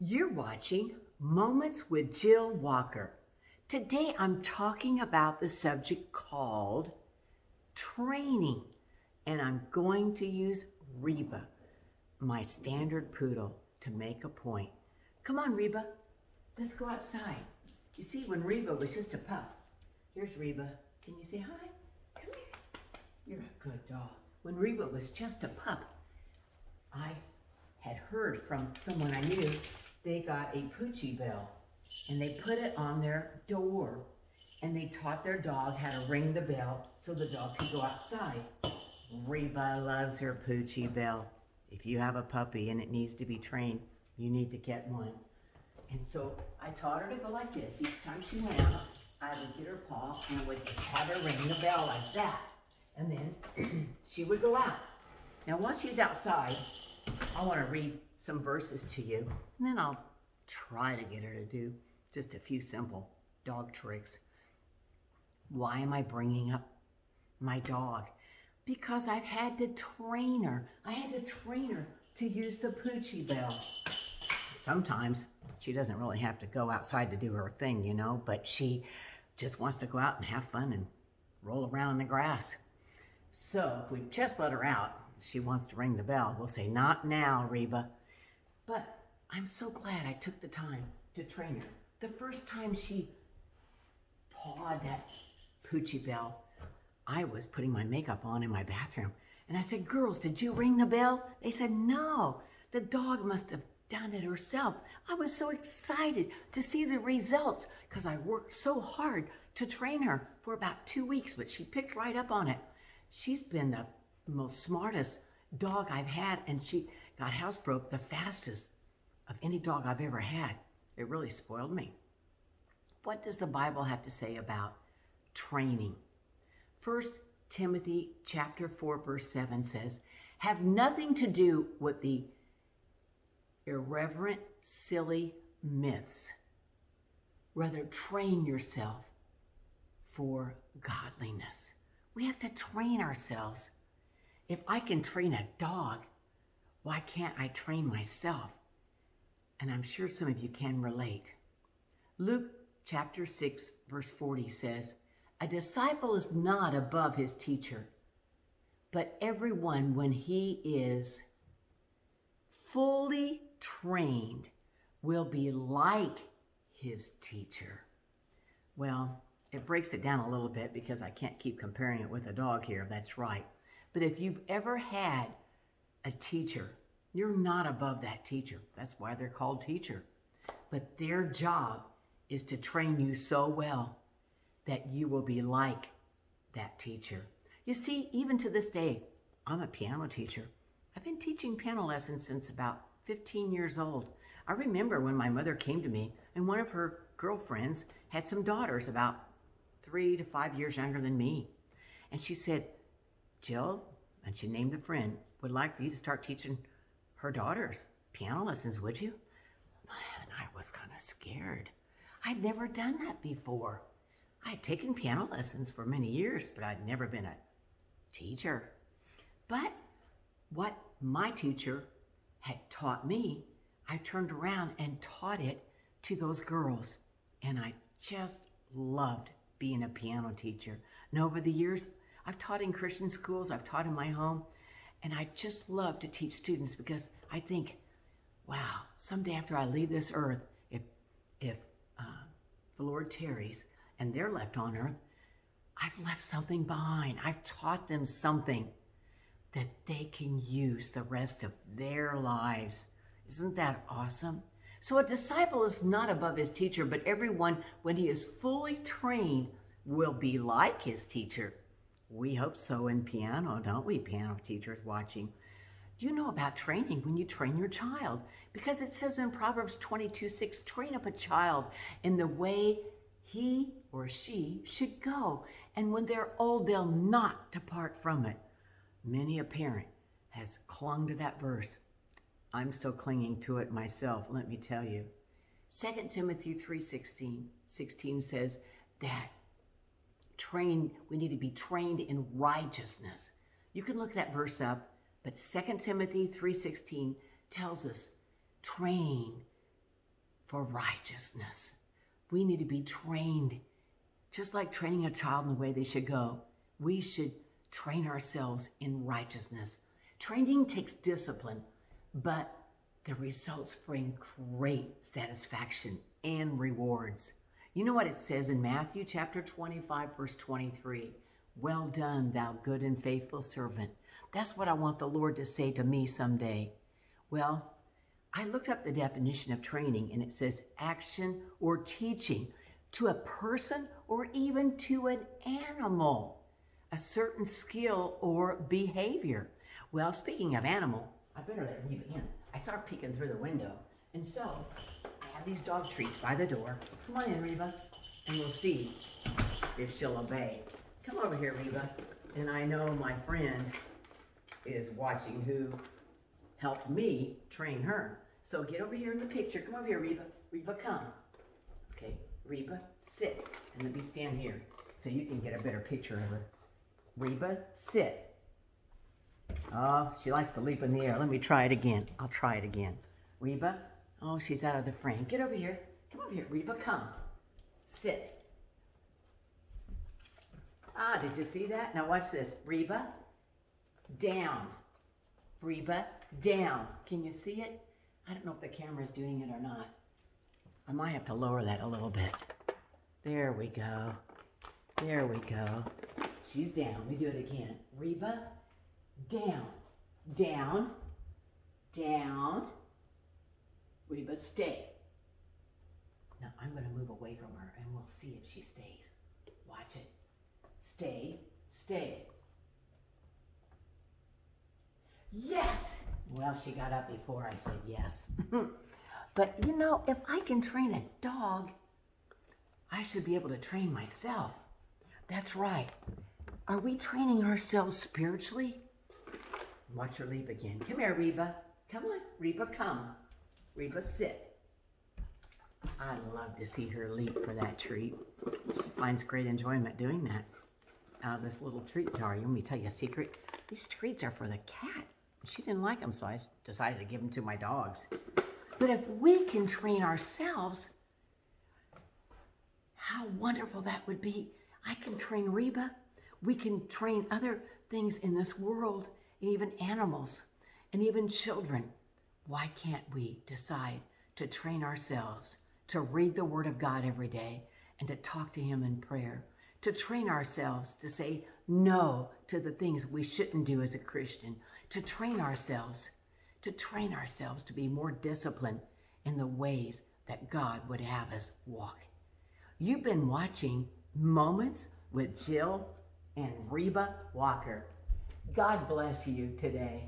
You're watching Moments with Jill Walker. Today I'm talking about the subject called training, and I'm going to use Reba, my standard poodle, to make a point. Come on, Reba, let's go outside. You see, when Reba was just a pup, here's Reba. Can you say hi? Come here. You're a good dog. When Reba was just a pup, I had heard from someone I knew they got a Poochie bell and they put it on their door and they taught their dog how to ring the bell so the dog could go outside. Reba loves her Poochie bell. If you have a puppy and it needs to be trained, you need to get one. And so I taught her to go like this. Each time she went out, I would get her paw and I would just have her ring the bell like that. And then she would go out. Now once she's outside, I want to read some verses to you, and then I'll try to get her to do just a few simple dog tricks. Why am I bringing up my dog? Because I've had to train her. I had to train her to use the Poochie bell. Sometimes she doesn't really have to go outside to do her thing, you know, but she just wants to go out and have fun and roll around in the grass. So if we just let her out, she wants to ring the bell, we'll say, not now, Reba. But I'm so glad I took the time to train her. The first time she pawed that Poochie bell, I was putting my makeup on in my bathroom. And I said, girls, did you ring the bell? They said, no, the dog must have done it herself. I was so excited to see the results because I worked so hard to train her for about 2 weeks, but she picked right up on it. She's been the most smartest dog I've had, and she got housebroke the fastest of any dog I've ever had. It really spoiled me. What does the Bible have to say about training? 1 Timothy chapter 4 verse 7 says, have nothing to do with the irreverent, silly myths. Rather, train yourself for godliness. We have to train ourselves. If I can train a dog, why can't I train myself? And I'm sure some of you can relate. Luke chapter 6 verse 40 says, a disciple is not above his teacher, but everyone, when he is fully trained, will be like his teacher. Well, it breaks it down a little bit because I can't keep comparing it with a dog here. That's right. But if you've ever had a teacher, you're not above that teacher. That's why they're called teacher. But their job is to train you so well that you will be like that teacher. You see, even to this day, I'm a piano teacher. I've been teaching piano lessons since about 15 years old. I remember when my mother came to me and one of her girlfriends had some daughters about 3 to 5 years younger than me. And she said, Jill, and she named a friend, would like for you to start teaching her daughters piano lessons, would you? And I was kind of scared. I'd never done that before. I had taken piano lessons for many years, but I'd never been a teacher. But what my teacher had taught me, I turned around and taught it to those girls. And I just loved being a piano teacher. And over the years, I've taught in Christian schools, I've taught in my home, and I just love to teach students because I think, wow, someday after I leave this earth, if the Lord tarries and they're left on earth, I've left something behind. I've taught them something that they can use the rest of their lives. Isn't that awesome? So a disciple is not above his teacher, but everyone, when he is fully trained, will be like his teacher. We hope so in piano, don't we, piano teachers watching? You know about training when you train your child, because it says in Proverbs 22:6, train up a child in the way he or she should go, and when they're old, they'll not depart from it. Many a parent has clung to that verse. I'm still clinging to it myself, let me tell you. 2 Timothy 3:16 says that we need to be trained in righteousness. You can look that verse up, but 2 Timothy 3:16 tells us train for righteousness. We need to be trained, just like training a child in the way they should go. We should train ourselves in righteousness. Training takes discipline, but the results bring great satisfaction and rewards. You know what it says in Matthew chapter 25, verse 23? Well done, thou good and faithful servant. That's what I want the Lord to say to me someday. Well, I looked up the definition of training, and it says action or teaching to a person or even to an animal, a certain skill or behavior. Well, speaking of animal, I better let Reba in. I saw her peeking through the window, and so I have these dog treats by the door. Come on in, Reba, and we'll see if she'll obey. Come over here, Reba. And I know my friend is watching who helped me train her. So get over here in the picture. Come over here, Reba. Reba, come. Okay, Reba, sit. And let me stand here so you can get a better picture of her. Reba, sit. Oh, she likes to leap in the air. Let me try it again. I'll try it again. Reba, oh, she's out of the frame. Get over here. Come over here, Reba, come. Sit. Ah, did you see that? Now watch this. Reba, down. Reba, down. Can you see it? I don't know if the camera's doing it or not. I might have to lower that a little bit. There we go. There we go. She's down. Let me do it again. Reba, down. Down. Down. Reba, stay. Now I'm going to move away from her and we'll see if she stays. Watch it. Stay. Stay. Yes! Well, she got up before I said yes. But you know, if I can train a dog, I should be able to train myself. That's right. Are we training ourselves spiritually? Watch her leap again. Come here, Reba. Come on, Reba, come. Reba, sit. I'd love to see her leap for that treat. She finds great enjoyment doing that. Out of this little treat jar. Let me tell you a secret. These treats are for the cat. She didn't like them, so I decided to give them to my dogs. But if we can train ourselves, how wonderful that would be. I can train Reba. We can train other things in this world, and even animals, and even children. Why can't we decide to train ourselves to read the Word of God every day and to talk to Him in prayer? To train ourselves to say no to the things we shouldn't do as a Christian. To train ourselves to be more disciplined in the ways that God would have us walk. You've been watching Moments with Jill and Reba Walker. God bless you today.